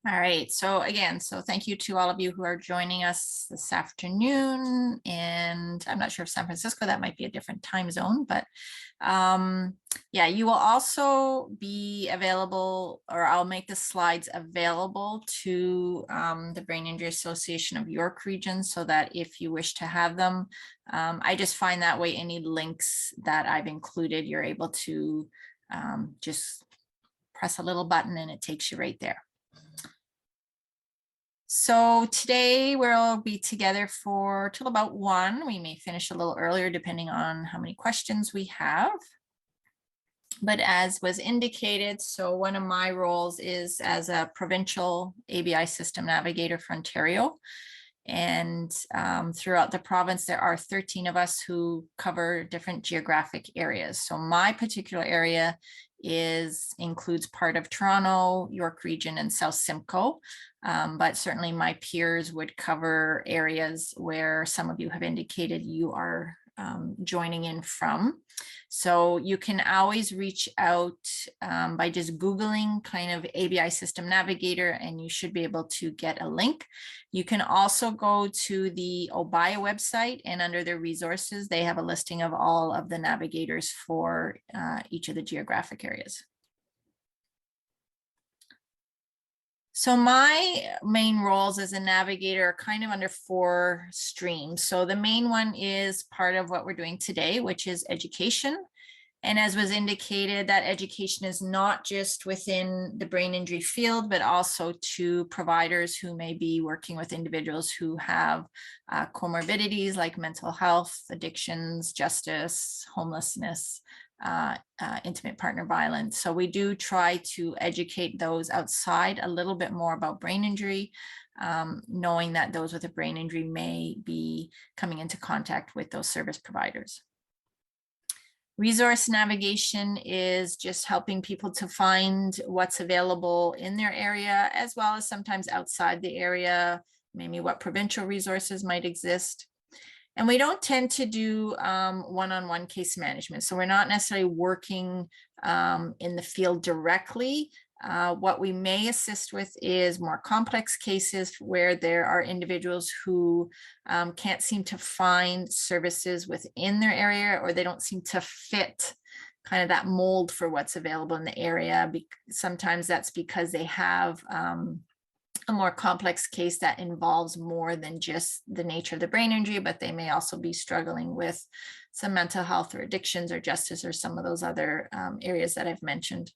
All right. So again, thank you to all of you who are joining us this afternoon. And I'm not sure if San Francisco, that might be a different time zone, but yeah, you will also be available, or I'll make the slides available to the Brain Injury Association of York Region so that if you wish to have them, I just find that way any links that I've included, you're able to just press a little button and it takes you right there. So today we'll be together for till about 1. We may finish a little earlier depending on how many questions we have. But as was indicated, so one of my roles is as a provincial ABI system navigator for Ontario. And throughout the province, there are 13 of us who cover different geographic areas. So my particular area includes part of Toronto, York Region, and South Simcoe. But certainly my peers would cover areas where some of you have indicated you are joining in from. So you can always reach out by just Googling kind of ABI System Navigator, and you should be able to get a link. You can also go to the OBIA website, and under their resources, they have a listing of all of the navigators for each of the geographic areas. So my main roles as a navigator are kind of under 4 streams. So the main one is part of what we're doing today, which is education. And as was indicated, that education is not just within the brain injury field, but also to providers who may be working with individuals who have comorbidities like mental health, addictions, justice, homelessness, intimate partner violence. So we do try to educate those outside a little bit more about brain injury, knowing that those with a brain injury may be coming into contact with those service providers. Resource navigation is just helping people to find what's available in their area, as well as sometimes outside the area, maybe what provincial resources might exist. And we don't tend to do one-on-one case management. So we're not necessarily working in the field directly. What we may assist with is more complex cases where there are individuals who can't seem to find services within their area, or they don't seem to fit kind of that mold for what's available in the area. Sometimes that's because they have a more complex case that involves more than just the nature of the brain injury, but they may also be struggling with some mental health or addictions or justice or some of those other areas that I've mentioned.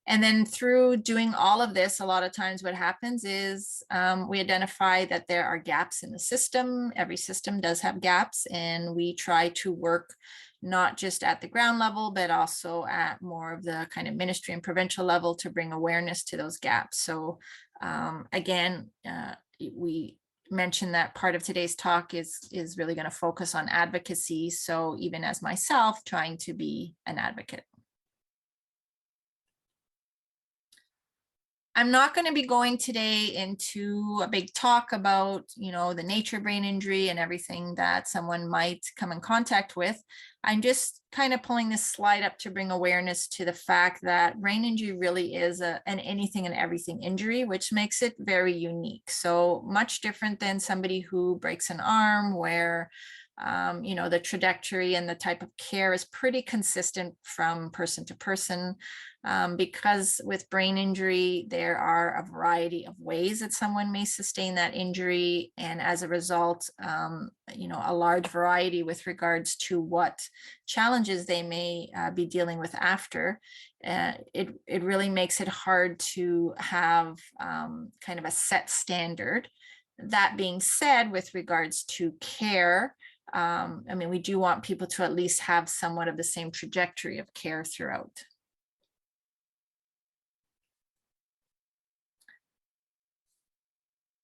And then through doing all of this, a lot of times what happens is we identify that there are gaps in the system. Every system does have gaps, and we try to work not just at the ground level, but also at more of the kind of ministry and provincial level to bring awareness to those gaps. So again, we mentioned that part of today's talk is really going to focus on advocacy. So even as myself, trying to be an advocate. I'm not going to be going today into a big talk about, the nature of brain injury and everything that someone might come in contact with. I'm just kind of pulling this slide up to bring awareness to the fact that brain injury really is an anything and everything injury, which makes it very unique. So much different than somebody who breaks an arm where the trajectory and the type of care is pretty consistent from person to person. Because with brain injury, there are a variety of ways that someone may sustain that injury. And as a result, a large variety with regards to what challenges they may be dealing with after. It really makes it hard to have kind of a set standard. That being said, with regards to care, we do want people to at least have somewhat of the same trajectory of care throughout.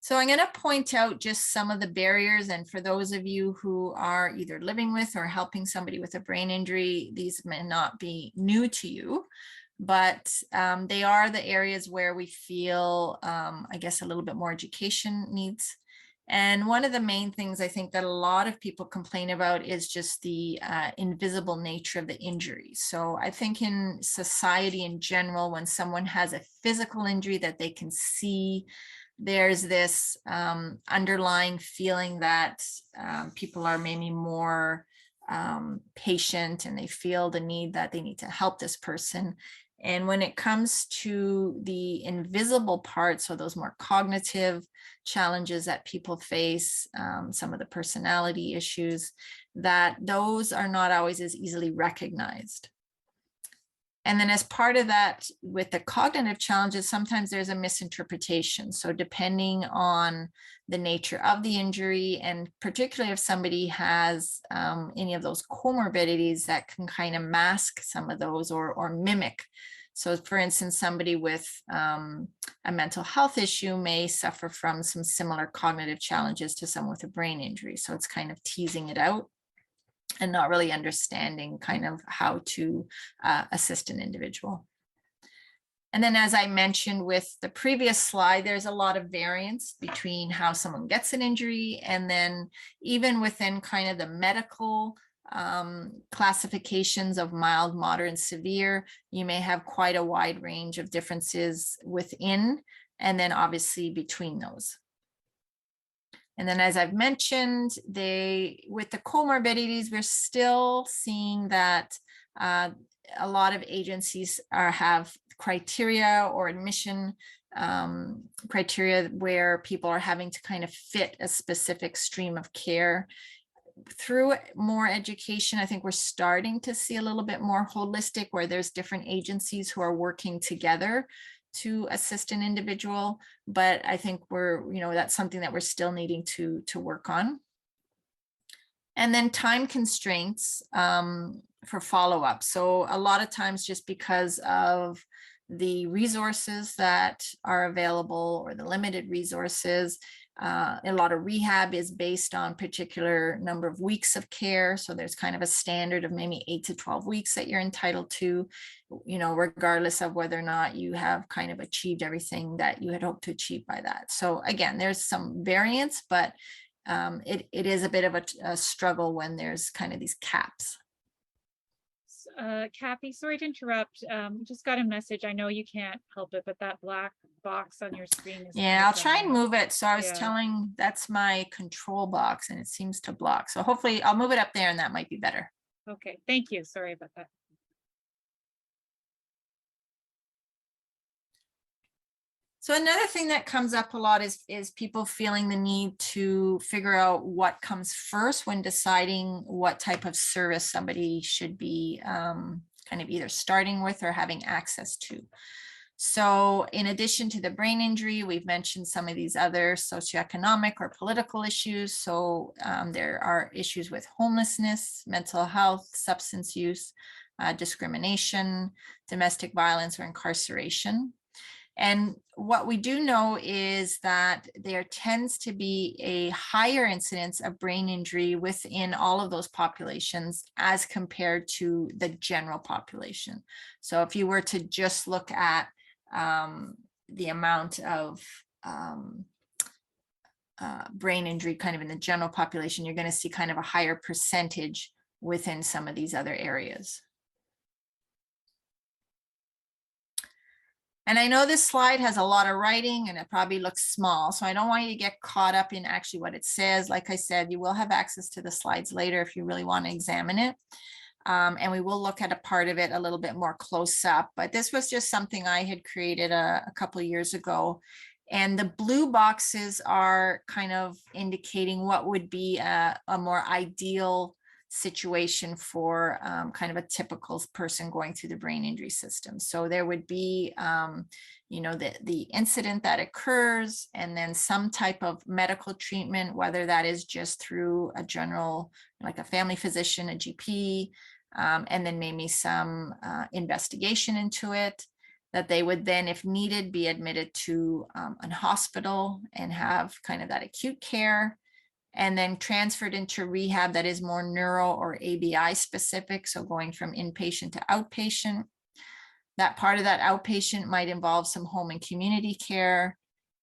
So I'm going to point out just some of the barriers, and for those of you who are either living with or helping somebody with a brain injury, these may not be new to you, but they are the areas where we feel, I guess, a little bit more education needs. And one of the main things I think that a lot of people complain about is just the invisible nature of the injury. So I think in society in general, when someone has a physical injury that they can see, there's this underlying feeling that people are maybe more patient, and they feel the need that they need to help this person. And when it comes to the invisible parts, so those more cognitive challenges that people face, some of the personality issues, that those are not always as easily recognized. And then as part of that, with the cognitive challenges, sometimes there's a misinterpretation. So depending on the nature of the injury, and particularly if somebody has any of those comorbidities that can kind of mask some of those or mimic. So for instance, somebody with a mental health issue may suffer from some similar cognitive challenges to someone with a brain injury. So it's kind of teasing it out and not really understanding kind of how to assist an individual. And then, as I mentioned with the previous slide, there's a lot of variance between how someone gets an injury, and then even within kind of the medical classifications of mild, moderate, severe, you may have quite a wide range of differences within, and then obviously between those. And then, as I've mentioned, with the comorbidities, we're still seeing that a lot of agencies have criteria or admission criteria where people are having to kind of fit a specific stream of care. Through more education, I think we're starting to see a little bit more holistic, where there's different agencies who are working together to assist an individual, but I think that's something that we're still needing to work on. And then time constraints for follow-up. So a lot of times, just because of the resources that are available or the limited resources, a lot of rehab is based on particular number of weeks of care. So there's kind of a standard of maybe 8 to 12 weeks that you're entitled to, regardless of whether or not you have kind of achieved everything that you had hoped to achieve by that. So again, there's some variance, but it is a bit of a struggle when there's kind of these caps. Cathy, sorry to interrupt. Just got a message. I know you can't help it, but that black box on your screen is. Yeah, I'll try and move it. So I was telling, that's my control box and it seems to block. So hopefully I'll move it up there and that might be better. Okay, thank you. Sorry about that. So another thing that comes up a lot is people feeling the need to figure out what comes first when deciding what type of service somebody should be kind of either starting with or having access to. So in addition to the brain injury, we've mentioned some of these other socioeconomic or political issues. So there are issues with homelessness, mental health, substance use, discrimination, domestic violence, or incarceration. And what we do know is that there tends to be a higher incidence of brain injury within all of those populations as compared to the general population. So if you were to just look at the amount of brain injury kind of in the general population, you're going to see kind of a higher percentage within some of these other areas. And I know this slide has a lot of writing and it probably looks small, so I don't want you to get caught up in actually what it says. Like I said, you will have access to the slides later if you really want to examine it. And we will look at a part of it a little bit more close up, but this was just something I had created a couple of years ago. And the blue boxes are kind of indicating what would be a more ideal situation for kind of a typical person going through the brain injury system. So there would be, the incident that occurs, and then some type of medical treatment, whether that is just through a general, like a family physician, a GP, and then maybe some investigation into it, that they would then, if needed, be admitted to a hospital and have kind of that acute care, and then transferred into rehab that is more neuro or ABI specific. So going from inpatient to outpatient. That part of that outpatient might involve some home and community care.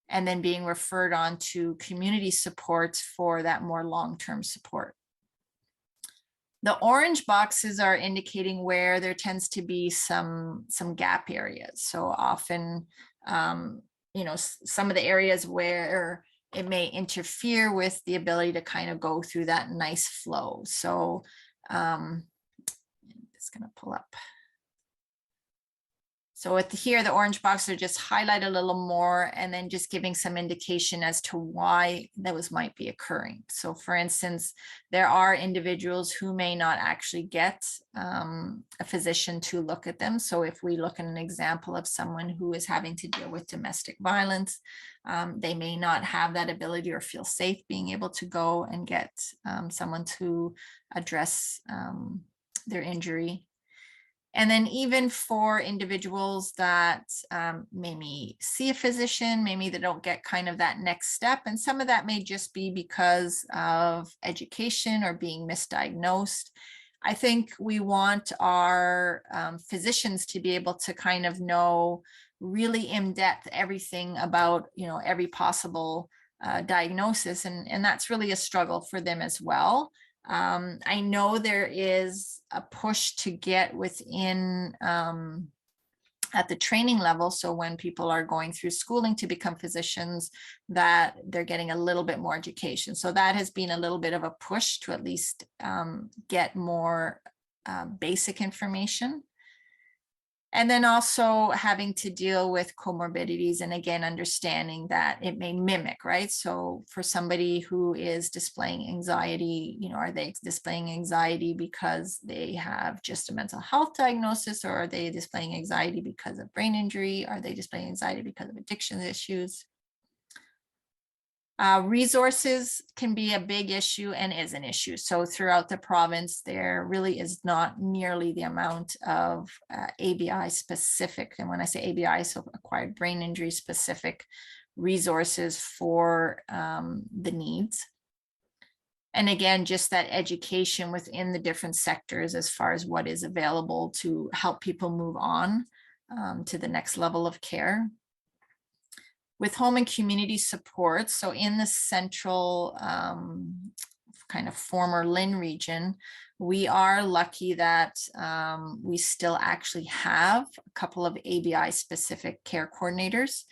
and then being referred on to community supports for that more long-term support. The orange boxes are indicating where there tends to be some gap areas. So often, you know, some of the areas where it may interfere with the ability to kind of go through that nice flow. So I'm just going to pull up. So with here, the orange boxes are just highlight a little more and then just giving some indication as to why those might be occurring. So for instance, there are individuals who may not actually get a physician to look at them. So if we look at an example of someone who is having to deal with domestic violence, they may not have that ability or feel safe being able to go and get someone to address their injury. And then even for individuals that maybe see a physician, maybe they don't get kind of that next step. And some of that may just be because of education or being misdiagnosed. I think we want our physicians to be able to kind of know really in depth everything about, you know, every possible diagnosis. And that's really a struggle for them as well. I know there is a push to get within at the training level. So when people are going through schooling to become physicians, that they're getting a little bit more education. So that has been a little bit of a push to at least get more basic information. And then also having to deal with comorbidities, and again, understanding that it may mimic, right? So for somebody who is displaying anxiety, you know, are they displaying anxiety because they have just a mental health diagnosis, or are they displaying anxiety because of brain injury? Are they displaying anxiety because of addiction issues? Resources can be a big issue and is an issue. So throughout the province, there really is not nearly the amount of ABI specific, and when I say ABI, so acquired brain injury specific resources for the needs. And again, just that education within the different sectors as far as what is available to help people move on to the next level of care. With home and community support, so in the central kind of former Lynn region, we are lucky that we still actually have a couple of ABI specific care coordinators.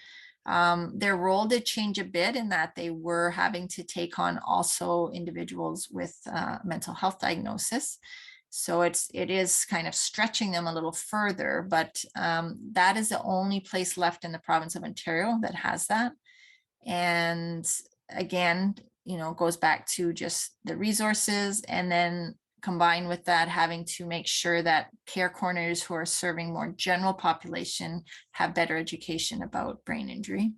Their role did change a bit in that they were having to take on also individuals with mental health diagnosis. So it is kind of stretching them a little further, but that is the only place left in the province of Ontario that has that. And again, you know, it goes back to just the resources, and then combined with that, having to make sure that care coordinators who are serving more general population have better education about brain injury.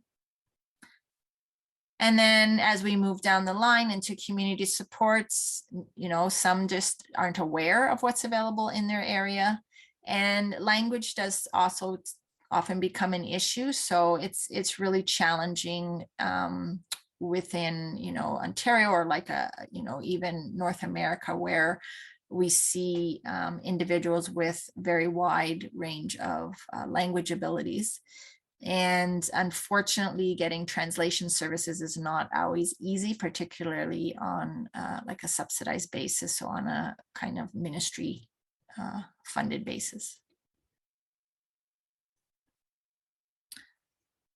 And then as we move down the line into community supports, you know, some just aren't aware of what's available in their area. And language does also often become an issue. So it's really challenging within, you know, Ontario, or like you know, even North America, where we see individuals with very wide range of language abilities. And unfortunately, getting translation services is not always easy, particularly on like a subsidized basis, so on a kind of ministry funded basis.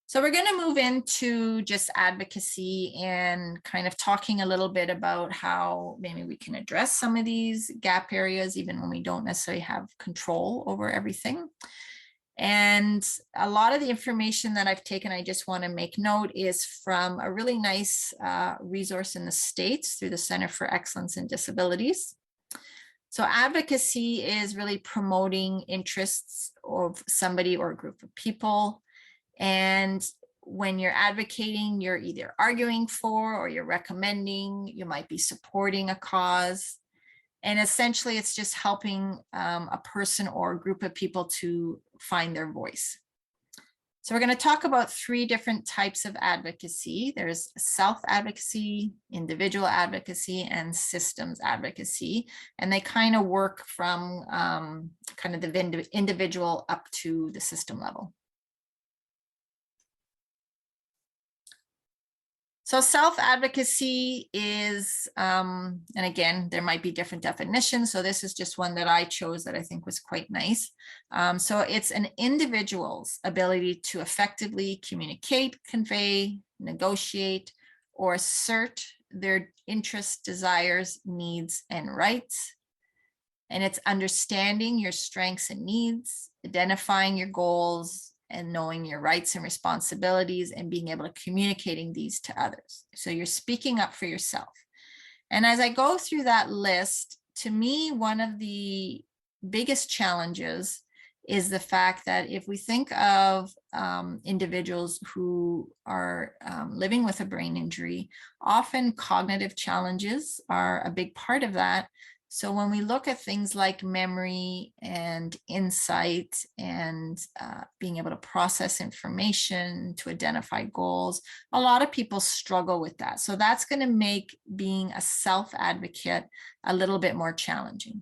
So we're going to move into just advocacy and kind of talking a little bit about how maybe we can address some of these gap areas, even when we don't necessarily have control over everything. And a lot of the information that I've taken, I just want to make note, is from a really nice resource in the States through the Center for Excellence in Disabilities. So advocacy is really promoting interests of somebody or a group of people. And when you're advocating, you're either arguing for, or you're recommending, you might be supporting a cause. And essentially, it's just helping a person or a group of people to find their voice. So we're going to talk about 3 different types of advocacy. There's self-advocacy, individual advocacy, and systems advocacy. And they kind of work from kind of the individual up to the system level. So self-advocacy is, and again, there might be different definitions. So this is just one that I chose that I think was quite nice. So it's an individual's ability to effectively communicate, convey, negotiate, or assert their interests, desires, needs, and rights. And it's understanding your strengths and needs, identifying your goals, and knowing your rights and responsibilities and being able to communicating these to others. So you're speaking up for yourself. And as I go through that list, to me, one of the biggest challenges is the fact that if we think of individuals who are living with a brain injury, often cognitive challenges are a big part of that. So when we look at things like memory and insight and being able to process information, to identify goals, a lot of people struggle with that. So that's going to make being a self-advocate a little bit more challenging.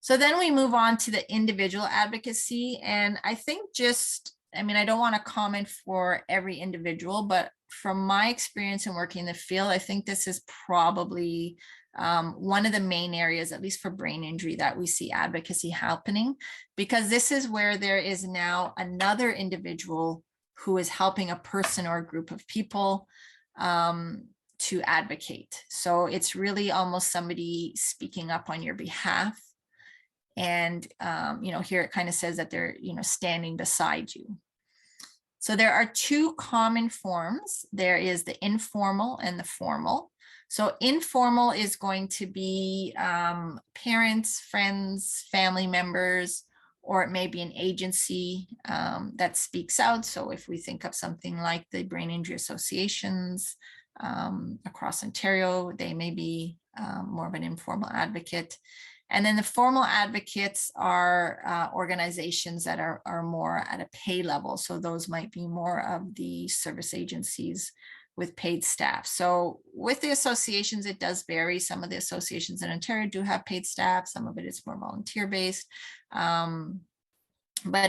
So then we move on to the individual advocacy. And I think I don't want to comment for every individual, but from my experience in working in the field, I think this is probably one of the main areas, at least for brain injury, that we see advocacy happening, because this is where there is now another individual who is helping a person or a group of people to advocate. So it's really almost somebody speaking up on your behalf. And, here it kind of says that they're, standing beside you. So there are two common forms. There is the informal and the formal. So informal is going to be parents, friends, family members, or it may be an agency that speaks out. So if we think of something like the brain injury associations across Ontario, they may be more of an informal advocate. And then the formal advocates are organizations that are more at a pay level. So those might be more of the service agencies with paid staff. So with the associations, it does vary. Some of the associations in Ontario do have paid staff. Some of it is more volunteer-based. But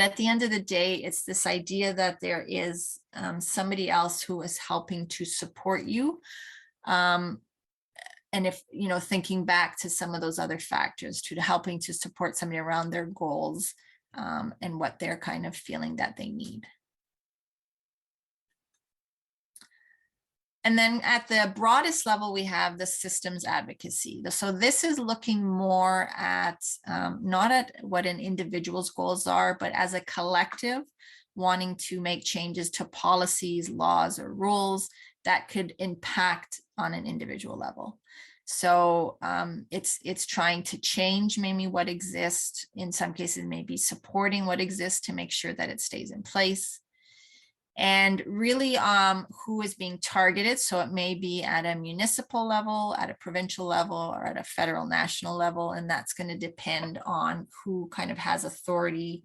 at the end of the day, it's this idea that there is somebody else who is helping to support you. And if, thinking back to some of those other factors to helping to support somebody around their goals and what they're kind of feeling that they need. And then at the broadest level, we have the systems advocacy. So this is looking more at not at what an individual's goals are, but as a collective wanting to make changes to policies, laws, or rules that could impact on an individual level. So it's trying to change maybe what exists. In some cases, maybe supporting what exists to make sure that it stays in place. And really who is being targeted. So it may be at a municipal level, at a provincial level, or at a federal national level. And that's going to depend on who kind of has authority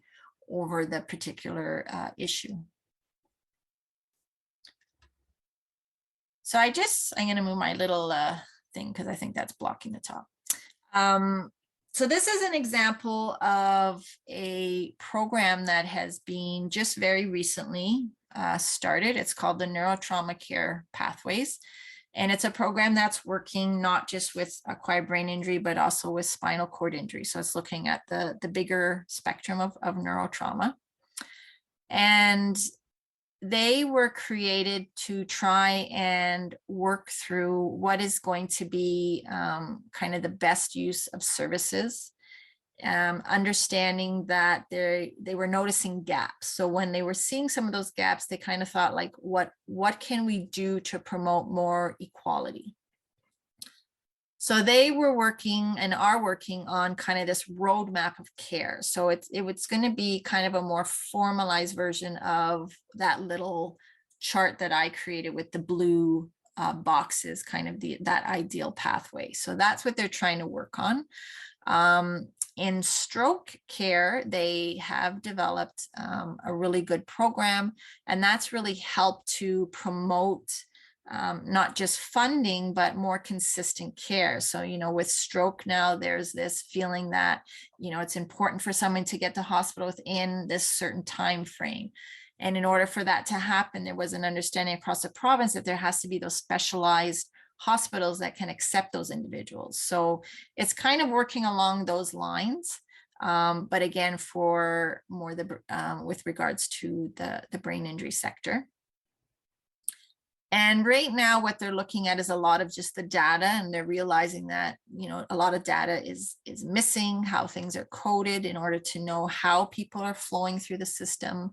over the particular issue. So I'm going to move my little thing because I think that's blocking the top. So this is an example of a program that has been just very recently started. It's called the Neurotrauma Care Pathways. And it's a program that's working not just with acquired brain injury, but also with spinal cord injury. So it's looking at the bigger spectrum of neurotrauma. And they were created to try and work through what is going to be kind of the best use of services, understanding that they were noticing gaps. So when they were seeing some of those gaps, they kind of thought like, what can we do to promote more equality? So they were working and are working on kind of this roadmap of care. So it's going to be kind of a more formalized version of that little chart that I created with the blue boxes, kind of that ideal pathway. So that's what they're trying to work on. In stroke care, they have developed a really good program, and that's really helped to promote not just funding, but more consistent care. So, with stroke now, there's this feeling that, it's important for someone to get to hospital within this certain time frame. And in order for that to happen, there was an understanding across the province that there has to be those specialized hospitals that can accept those individuals. So it's kind of working along those lines. But again, for more with regards to the brain injury sector. And right now, what they're looking at is a lot of just the data, and they're realizing that, you know, a lot of data is missing, how things are coded in order to know how people are flowing through the system.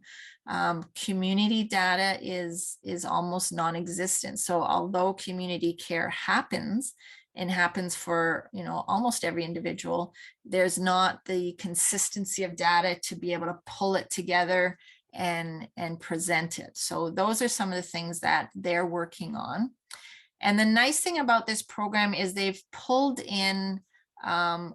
Community data is almost non-existent. So although community care happens and happens for, you know, almost every individual, there's not the consistency of data to be able to pull it together and present it. So those are some of the things that they're working on. And the nice thing about this program is they've pulled in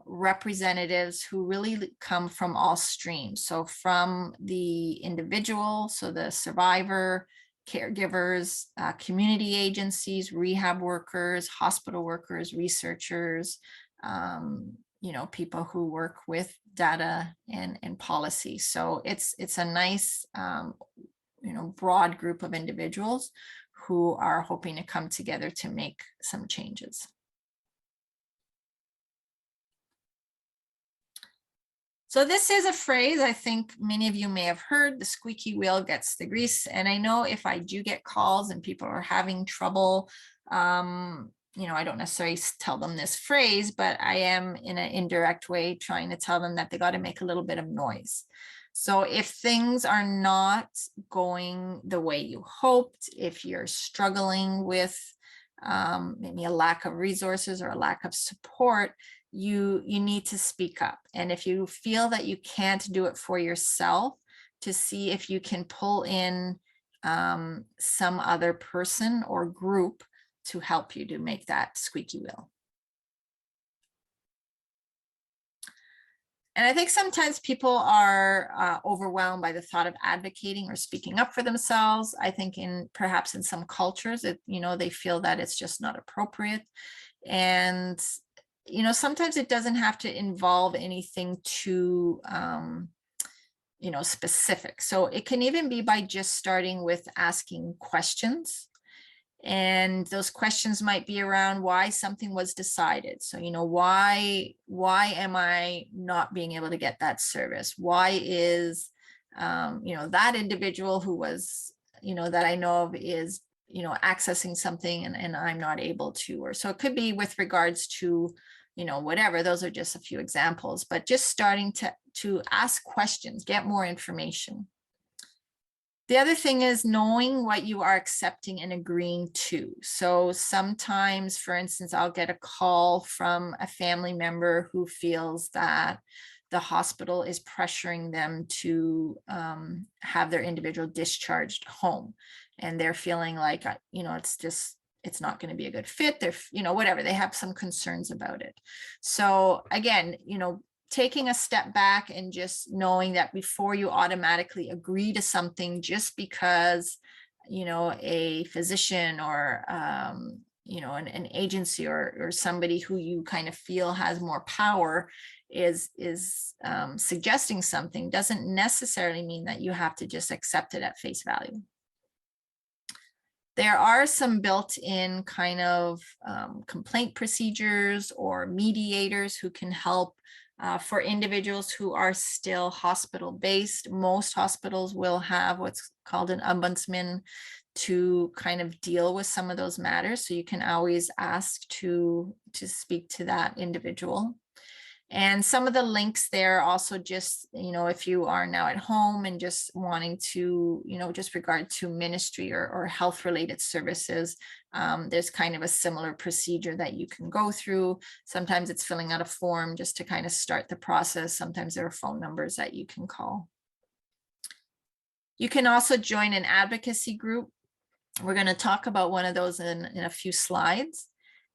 representatives who really come from all streams. So from the individual, so the survivor, caregivers, community agencies, rehab workers, hospital workers, researchers, you know, people who work with data and policy. So it's a nice, you know, broad group of individuals who are hoping to come together to make some changes. So this is a phrase I think many of you may have heard: the squeaky wheel gets the grease. And I know if I do get calls and people are having trouble, you know, I don't necessarily tell them this phrase, but I am in an indirect way trying to tell them that they got to make a little bit of noise. So if things are not going the way you hoped, if you're struggling with maybe a lack of resources or a lack of support, you need to speak up. And if you feel that you can't do it for yourself, to see if you can pull in some other person or group to help you to make that squeaky wheel. And I think sometimes people are overwhelmed by the thought of advocating or speaking up for themselves. I think perhaps in some cultures, you know, they feel that it's just not appropriate. And, you know, sometimes it doesn't have to involve anything too, you know, specific. So it can even be by just starting with asking questions. And those questions might be around why something was decided. So, you know, why am I not being able to get that service? Why is, you know, that individual who was, you know, that I know of is, you know, accessing something and I'm not able to, or so it could be with regards to, you know, whatever. Those are just a few examples, but just starting to ask questions, get more information. The other thing is knowing what you are accepting and agreeing to. So sometimes, for instance, I'll get a call from a family member who feels that the hospital is pressuring them to have their individual discharged home. And they're feeling like, you know, it's not going to be a good fit. They're, you know, whatever, they have some concerns about it. So again, you know, taking a step back and just knowing that before you automatically agree to something just because, you know, a physician or, you know, an agency or somebody who you kind of feel has more power is suggesting something doesn't necessarily mean that you have to just accept it at face value. There are some built-in kind of complaint procedures or mediators who can help for individuals who are still hospital-based. Most hospitals will have what's called an ombudsman to kind of deal with some of those matters. So you can always ask to speak to that individual. And some of the links there also just, you know, if you are now at home and just wanting to, you know, just regard to ministry or health related services, there's kind of a similar procedure that you can go through. Sometimes it's filling out a form just to kind of start the process. Sometimes there are phone numbers that you can call. You can also join an advocacy group. We're going to talk about one of those in a few slides.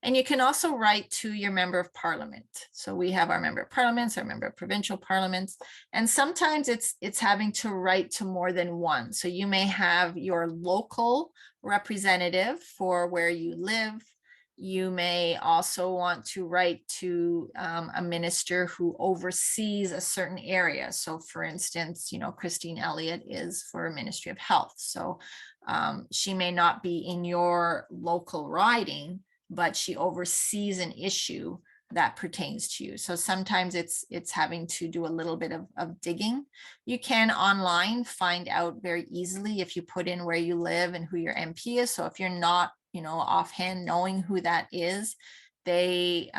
And you can also write to your member of parliament. So we have our member of parliaments, our member of provincial parliaments, and sometimes it's having to write to more than one. So you may have your local representative for where you live. You may also want to write to a minister who oversees a certain area. So for instance, Christine Elliott is for Ministry of Health. So she may not be in your local riding, but she oversees an issue that pertains to you. So sometimes it's having to do a little bit of digging. You can online find out very easily if you put in where you live and who your MP is. So if you're not offhand knowing who that is, they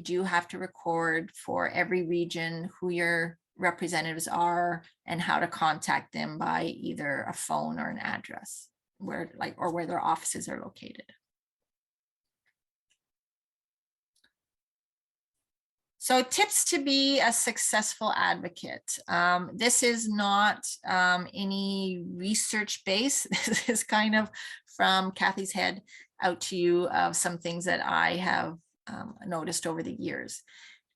do have to record for every region who your representatives are and how to contact them by either a phone or an address where their offices are located. So tips to be a successful advocate. This is not any research base. This is kind of from Cathy's head out to you of some things that I have noticed over the years.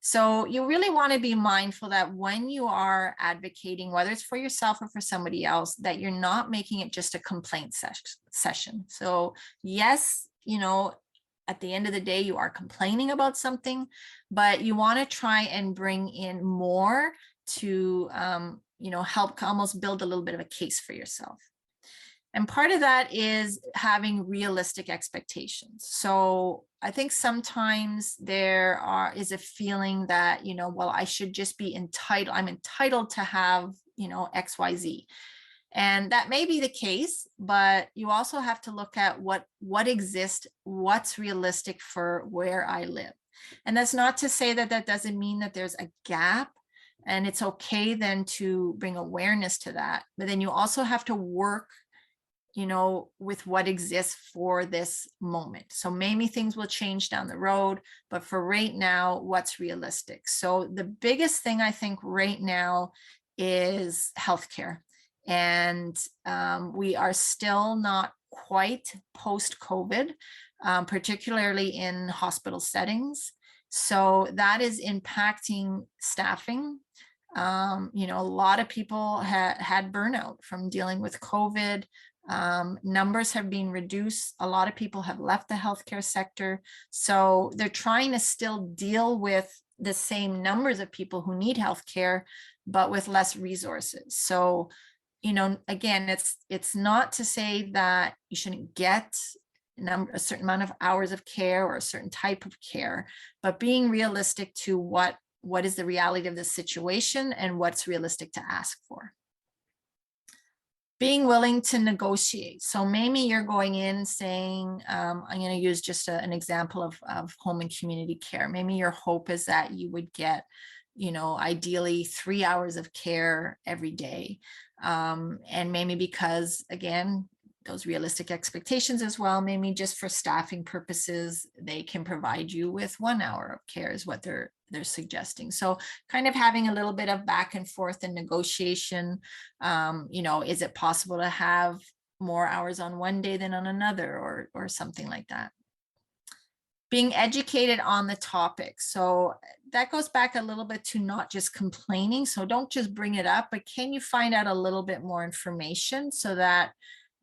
So you really want to be mindful that when you are advocating, whether it's for yourself or for somebody else, that you're not making it just a complaint session. So yes, at the end of the day, you are complaining about something, but you want to try and bring in more to, help almost build a little bit of a case for yourself. And part of that is having realistic expectations. So I think sometimes there is a feeling that, well, I should just be entitled. I'm entitled to have, X, Y, Z. And that may be the case, but you also have to look at what exists, what's realistic for where I live. And that's not to say that doesn't mean that there's a gap, and it's okay then to bring awareness to that. But then you also have to work with what exists for this moment. So maybe things will change down the road, but for right now, what's realistic? So the biggest thing I think right now is healthcare. And we are still not quite post-COVID, particularly in hospital settings. So that is impacting staffing. A lot of people had burnout from dealing with COVID. Numbers have been reduced. A lot of people have left the healthcare sector. So they're trying to still deal with the same numbers of people who need healthcare, but with less resources. So, again, it's not to say that you shouldn't get a certain amount of hours of care or a certain type of care, but being realistic to what is the reality of the situation and what's realistic to ask for. Being willing to negotiate. So maybe you're going in saying, I'm going to use just an example of home and community care. Maybe your hope is that you would get, ideally 3 hours of care every day. And maybe because, again, those realistic expectations as well, maybe just for staffing purposes, they can provide you with 1 hour of care is what they're suggesting. So kind of having a little bit of back and forth and negotiation. Is it possible to have more hours on one day than on another or something like that? Being educated on the topic. So that goes back a little bit to not just complaining. So don't just bring it up, but can you find out a little bit more information so that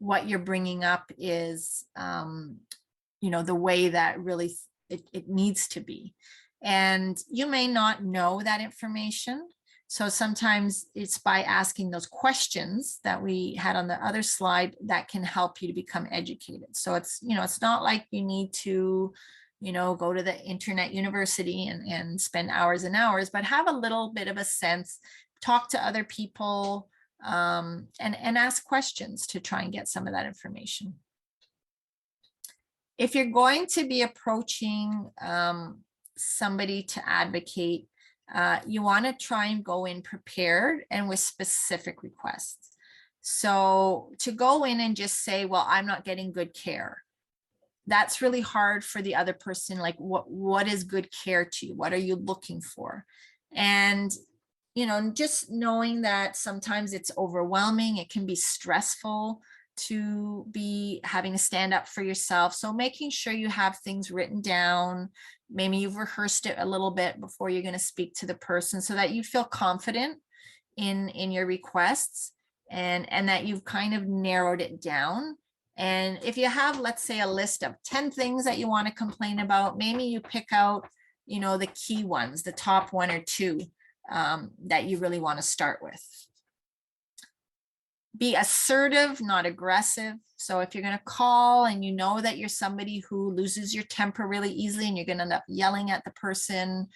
what you're bringing up is, the way that really it needs to be. And you may not know that information. So sometimes it's by asking those questions that we had on the other slide that can help you to become educated. So it's not like you need to, go to the internet university and spend hours and hours, but have a little bit of a sense, talk to other people, and ask questions to try and get some of that information. If you're going to be approaching somebody to advocate, you want to try and go in prepared and with specific requests. So to go in and just say, well, I'm not getting good care, that's really hard for the other person. Like, what is good care to you? What are you looking for? And just knowing that sometimes it's overwhelming, it can be stressful to be having to stand up for yourself. So making sure you have things written down, maybe you've rehearsed it a little bit before you're going to speak to the person so that you feel confident in your requests and that you've kind of narrowed it down And if you have, let's say, a list of 10 things that you want to complain about, maybe you pick out, the key ones, the top one or two that you really want to start with. Be assertive, not aggressive. So if you're going to call and you know that you're somebody who loses your temper really easily and you're going to end up yelling at the person,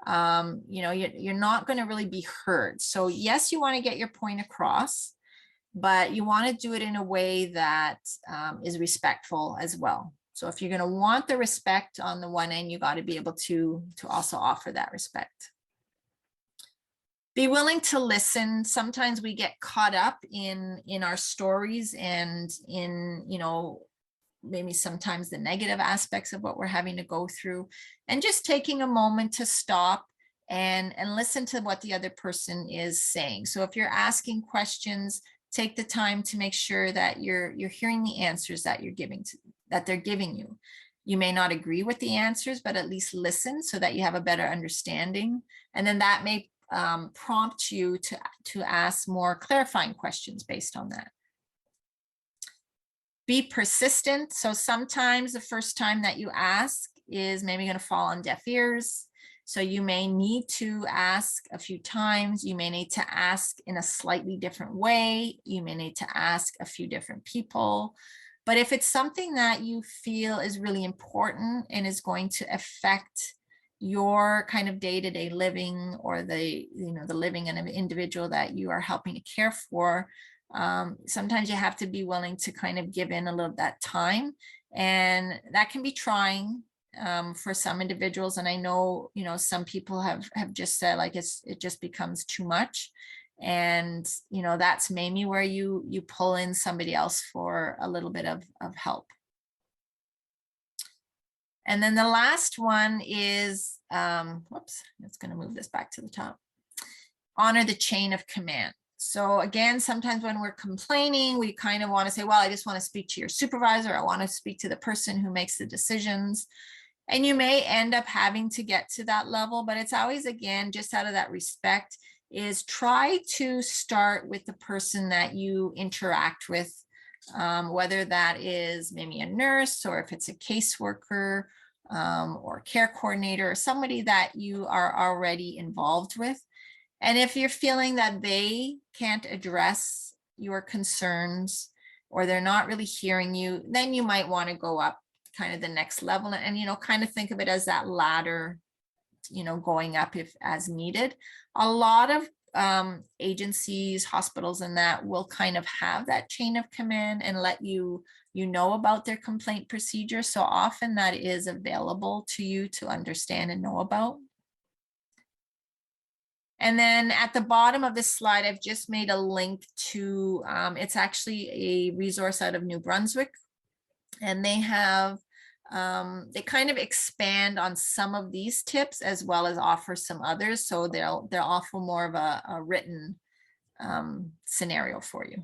you're not going to really be heard. So yes, you want to get your point across, but you want to do it in a way that is respectful as well. So if you're going to want the respect on the one end, you got to be able to also offer that respect. Be willing to listen. Sometimes we get caught up in our stories and in, maybe sometimes the negative aspects of what we're having to go through, and just taking a moment to stop and listen to what the other person is saying. So if you're asking questions, take the time to make sure that you're hearing the answers that they're giving you. You may not agree with the answers, but at least listen so that you have a better understanding. And then that may prompt you to ask more clarifying questions based on that. Be persistent. So sometimes the first time that you ask is maybe going to fall on deaf ears. So you may need to ask a few times. You may need to ask in a slightly different way. You may need to ask a few different people. But if it's something that you feel is really important and is going to affect your kind of day-to-day living, or the living in an individual that you are helping to care for, sometimes you have to be willing to kind of give in a little that time, and that can be trying for some individuals. And I know, some people have just said like it just becomes too much, and that's maybe where you pull in somebody else for a little bit of help. And then the last one is, it's going to move this back to the top. Honor the chain of command. So again, sometimes when we're complaining, we kind of want to say, well, I just want to speak to your supervisor. I want to speak to the person who makes the decisions. And you may end up having to get to that level, but it's always, again, just out of that respect, is try to start with the person that you interact with. Whether that is maybe a nurse, or if it's a caseworker or care coordinator, or somebody that you are already involved with. And if you're feeling that they can't address your concerns, or they're not really hearing you, then you might want to go up kind of the next level and kind of think of it as that ladder, going up if as needed. A lot of agencies, hospitals, and that will kind of have that chain of command and let you know about their complaint procedure. So often that is available to you to understand and know about. And then at the bottom of this slide, I've just made a link to, it's actually a resource out of New Brunswick, and they have they kind of expand on some of these tips as well as offer some others. So they'll offer more of a written scenario for you.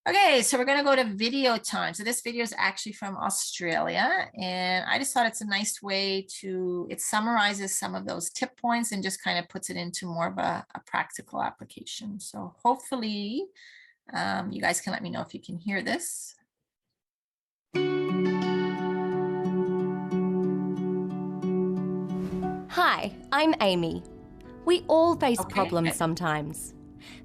Okay, so we're going to go to video time. So this video is actually from Australia, and I just thought it's a nice way to, it summarizes some of those tip points and just kind of puts it into more of a practical application. So hopefully you guys can let me know if you can hear this. Hi, I'm Amy. We all face problems sometimes.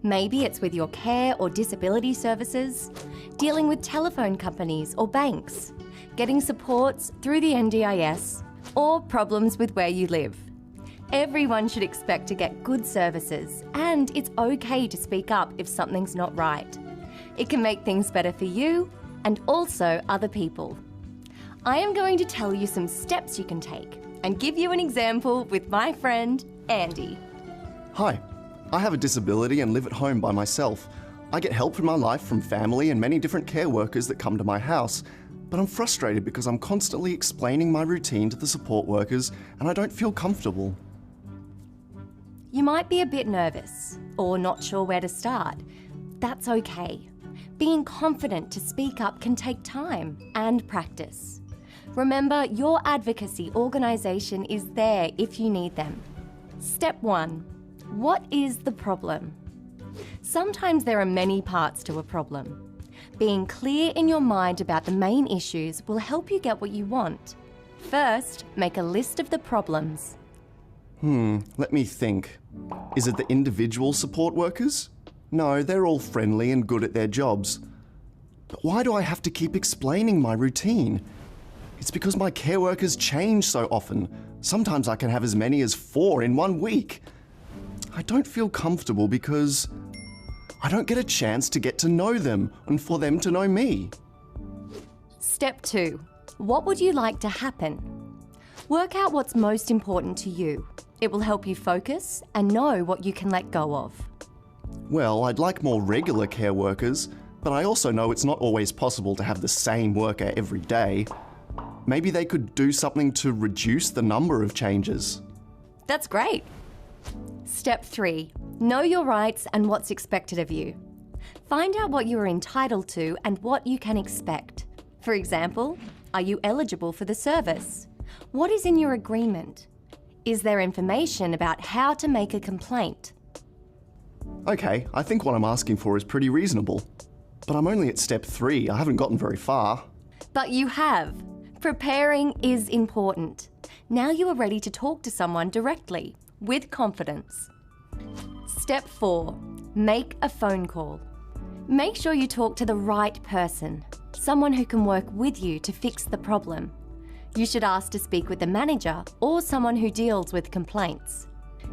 Maybe it's with your care or disability services, dealing with telephone companies or banks, getting supports through the NDIS, or problems with where you live. Everyone should expect to get good services, and it's okay to speak up if something's not right. It can make things better for you and also other people. I am going to tell you some steps you can take and give you an example with my friend, Andy. Hi, I have a disability and live at home by myself. I get help in my life from family and many different care workers that come to my house, but I'm frustrated because I'm constantly explaining my routine to the support workers and I don't feel comfortable. You might be a bit nervous or not sure where to start. That's okay. Being confident to speak up can take time and practice. Remember, your advocacy organisation is there if you need them. Step 1. What is the problem? Sometimes there are many parts to a problem. Being clear in your mind about the main issues will help you get what you want. First, make a list of the problems. Let me think. Is it the individual support workers? No, they're all friendly and good at their jobs. But why do I have to keep explaining my routine? It's because my care workers change so often. Sometimes I can have as many as 4 in 1 week. I don't feel comfortable because I don't get a chance to get to know them and for them to know me. Step 2. What would you like to happen? Work out what's most important to you. It will help you focus and know what you can let go of. Well, I'd like more regular care workers, but I also know it's not always possible to have the same worker every day. Maybe they could do something to reduce the number of changes. That's great. Step 3. Know your rights and what's expected of you. Find out what you are entitled to and what you can expect. For example, are you eligible for the service? What is in your agreement? Is there information about how to make a complaint? Okay, I think what I'm asking for is pretty reasonable. But I'm only at step 3, I haven't gotten very far. But you have. Preparing is important. Now you are ready to talk to someone directly, with confidence. Step 4. Make a phone call. Make sure you talk to the right person, someone who can work with you to fix the problem. You should ask to speak with the manager or someone who deals with complaints.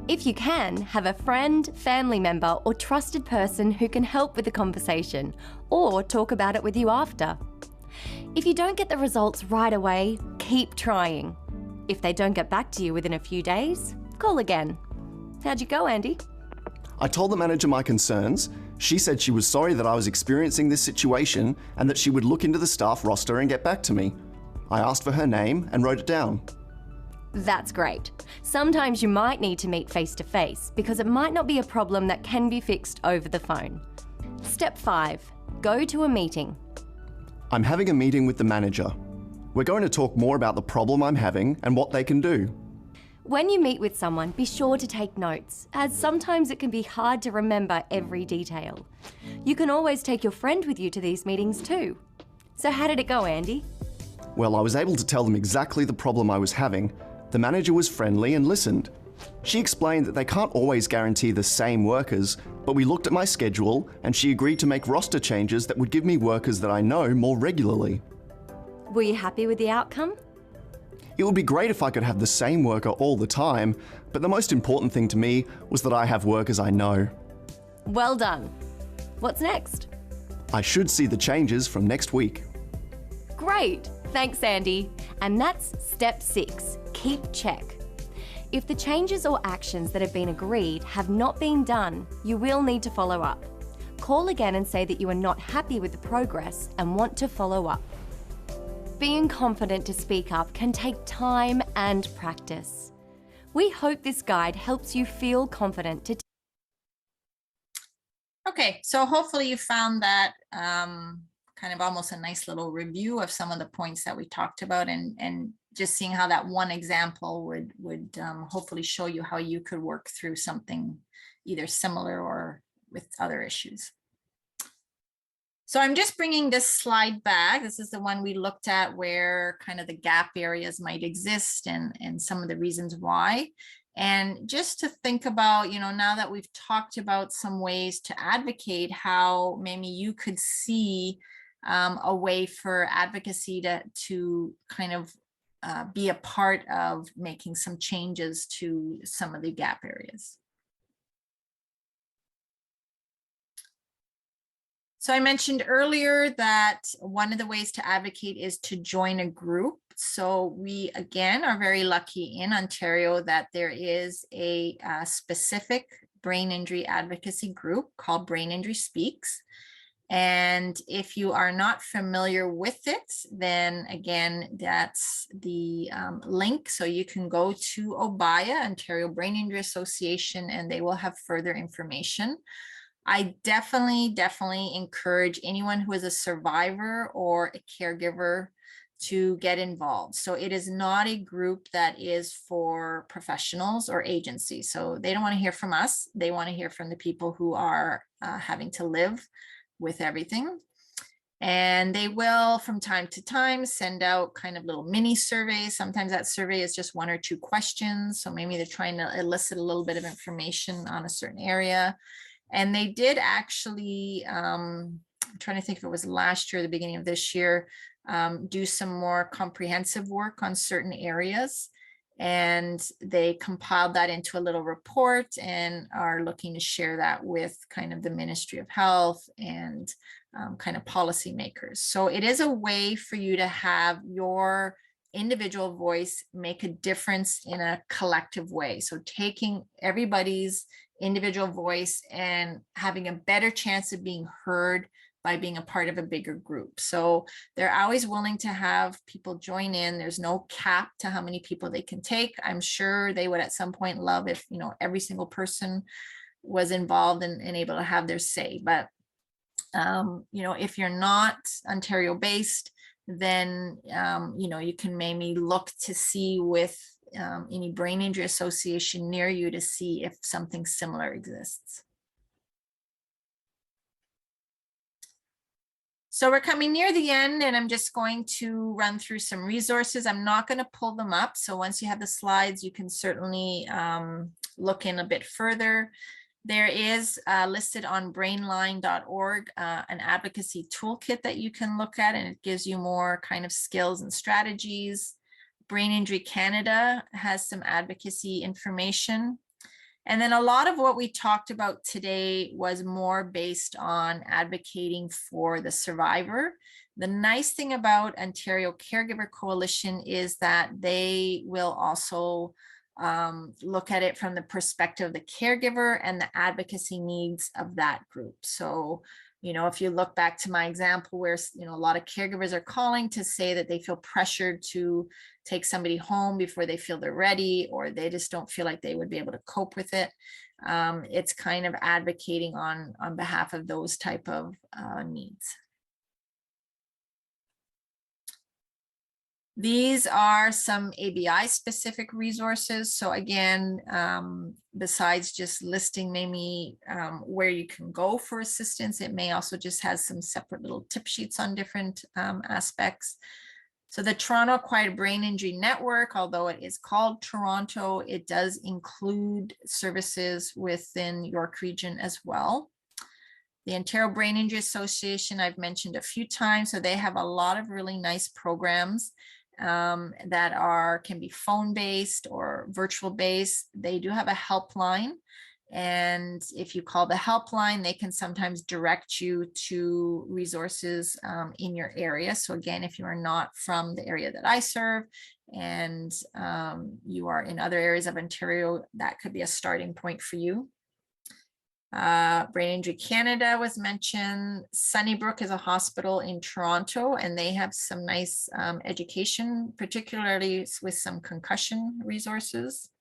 If you can, have a friend, family member, or trusted person who can help with the conversation or talk about it with you after. If you don't get the results right away, keep trying. If they don't get back to you within a few days, call again. How'd you go, Andy? I told the manager my concerns. She said she was sorry that I was experiencing this situation and that she would look into the staff roster and get back to me. I asked for her name and wrote it down. That's great. Sometimes you might need to meet face to face because it might not be a problem that can be fixed over the phone. Step 5. Go to a meeting. I'm having a meeting with the manager. We're going to talk more about the problem I'm having and what they can do. When you meet with someone, be sure to take notes, as sometimes it can be hard to remember every detail. You can always take your friend with you to these meetings too. So how did it go, Andy? Well, I was able to tell them exactly the problem I was having. The manager was friendly and listened. She explained that they can't always guarantee the same workers, but we looked at my schedule and she agreed to make roster changes that would give me workers that I know more regularly. Were you happy with the outcome? It would be great if I could have the same worker all the time, but the most important thing to me was that I have workers I know. Well done. What's next? I should see the changes from next week. Great. Thanks, Andy. And that's step 6. Keep check. If the changes or actions that have been agreed have not been done, you will need to follow up. Call again and say that you are not happy with the progress and want to follow up. Being confident to speak up can take time and practice. We hope this guide helps you feel confident to Okay, so hopefully you found that kind of almost a nice little review of some of the points that we talked about, and just seeing how that one example would hopefully show you how you could work through something either similar or with other issues. So I'm just bringing this slide back. This is the one we looked at where kind of the gap areas might exist and some of the reasons why. And just to think about, now that we've talked about some ways to advocate, how maybe you could see a way for advocacy to kind of be a part of making some changes to some of the gap areas. So I mentioned earlier that one of the ways to advocate is to join a group. So we, again, are very lucky in Ontario that there is a specific brain injury advocacy group called Brain Injury Speaks. And if you are not familiar with it, then again, that's the link. So you can go to OBIA, Ontario Brain Injury Association, and they will have further information. I definitely encourage anyone who is a survivor or a caregiver to get involved. So it is not a group that is for professionals or agencies. So they don't want to hear from us. They want to hear from the people who are having to live with everything. And they will, from time to time, send out kind of little mini surveys. Sometimes that survey is just 1 or 2 questions. So maybe they're trying to elicit a little bit of information on a certain area. And they did actually, I'm trying to think if it was last year, or the beginning of this year, do some more comprehensive work on certain areas. And they compiled that into a little report and are looking to share that with kind of the Ministry of Health and kind of policymakers. So it is a way for you to have your individual voice make a difference in a collective way. So taking everybody's individual voice and having a better chance of being heard by being a part of a bigger group. So they're always willing to have people join in. There's no cap to how many people they can take. I'm sure they would at some point love if, you know, every single person was involved and able to have their say. But you know, if you're not Ontario based, then, you know, you can maybe look to see with any brain injury association near you to see if something similar exists. So we're coming near the end, and I'm just going to run through some resources. I'm not going to pull them up. So once you have the slides, you can certainly look in a bit further. There is listed on brainline.org an advocacy toolkit that you can look at, and it gives you more kind of skills and strategies. Brain Injury Canada has some advocacy information. And then a lot of what we talked about today was more based on advocating for the survivor. The nice thing about Ontario Caregiver Coalition is that they will also look at it from the perspective of the caregiver and the advocacy needs of that group. So, you know, if you look back to my example where, you know, a lot of caregivers are calling to say that they feel pressured to take somebody home before they feel they're ready, or they just don't feel like they would be able to cope with it. It's kind of advocating on behalf of those type of needs. These are some ABI specific resources. So again, besides just listing maybe where you can go for assistance, it may also just has some separate little tip sheets on different aspects. So the Toronto Acquired Brain Injury Network, although it is called Toronto, it does include services within York Region as well. The Ontario Brain Injury Association, I've mentioned a few times, so they have a lot of really nice programs that can be phone-based or virtual-based. They do have a helpline, and if you call the helpline, they can sometimes direct you to resources in your area. So again, if you are not from the area that I serve and you are in other areas of Ontario, that could be a starting point for you. Brain Injury Canada was mentioned. Sunnybrook is a hospital in Toronto, and they have some nice education, particularly with some concussion resources.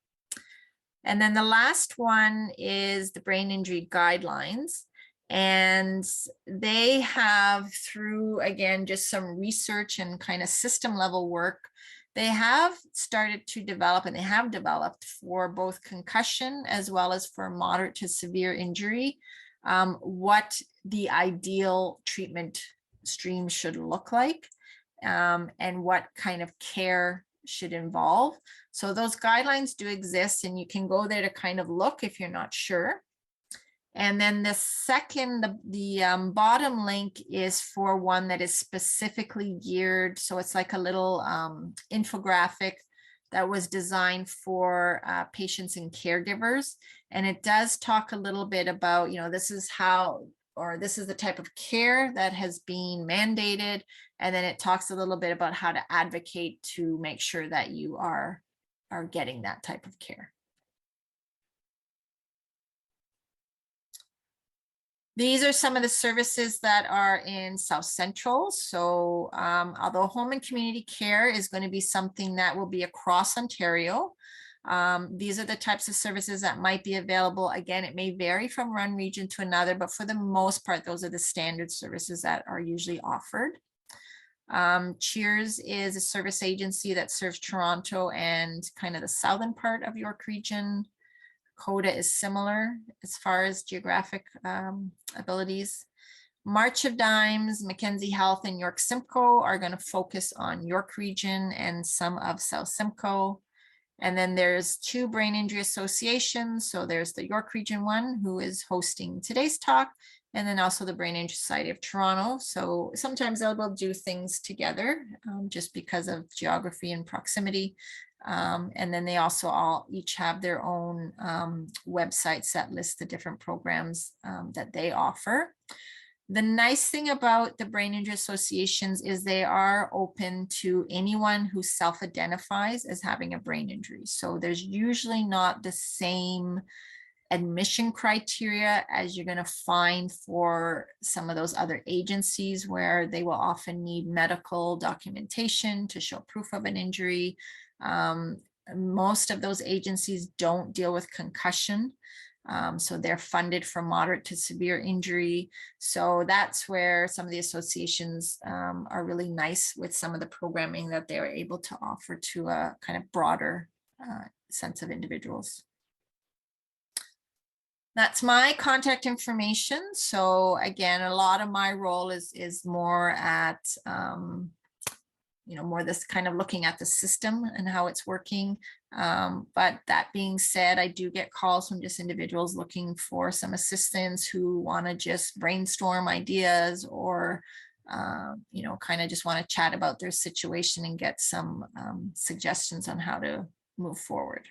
And then the last one is the Brain Injury Guidelines. And they have, through, again, just some research and kind of system level work, they have started to develop, and they have developed for both concussion as well as for moderate to severe injury, what the ideal treatment stream should look like, and what kind of care should involve. So those guidelines do exist, and you can go there to kind of look if you're not sure. And then the second, the bottom link is for one that is specifically geared. So it's like a little infographic that was designed for patients and caregivers. And it does talk a little bit about, you know, this is how, or this is the type of care that has been mandated. And then it talks a little bit about how to advocate to make sure that you are getting that type of care. These are some of the services that are in South Central. So although home and community care is going to be something that will be across Ontario, these are the types of services that might be available. Again, it may vary from one region to another, but for the most part, those are the standard services that are usually offered. Cheers is a service agency that serves Toronto and kind of the southern part of York Region. CODA is similar as far as geographic abilities. March of Dimes, Mackenzie Health, and York Simcoe are going to focus on York Region and some of South Simcoe. And then there's two brain injury associations. So there's the York Region one, who is hosting today's talk, and then also the Brain Injury Society of Toronto. So sometimes they'll do things together just because of geography and proximity. And then they also all each have their own websites that list the different programs that they offer. The nice thing about the brain injury associations is they are open to anyone who self-identifies as having a brain injury. So there's usually not the same admission criteria as you're going to find for some of those other agencies, where they will often need medical documentation to show proof of an injury. Most of those agencies don't deal with concussion. So they're funded for moderate to severe injury. So that's where some of the associations are really nice with some of the programming that they're able to offer to a kind of broader sense of individuals. That's my contact information. So again, a lot of my role is more at more this kind of looking at the system and how it's working. But that being said, I do get calls from just individuals looking for some assistance who want to just brainstorm ideas, or kind of just want to chat about their situation and get some suggestions on how to move forward.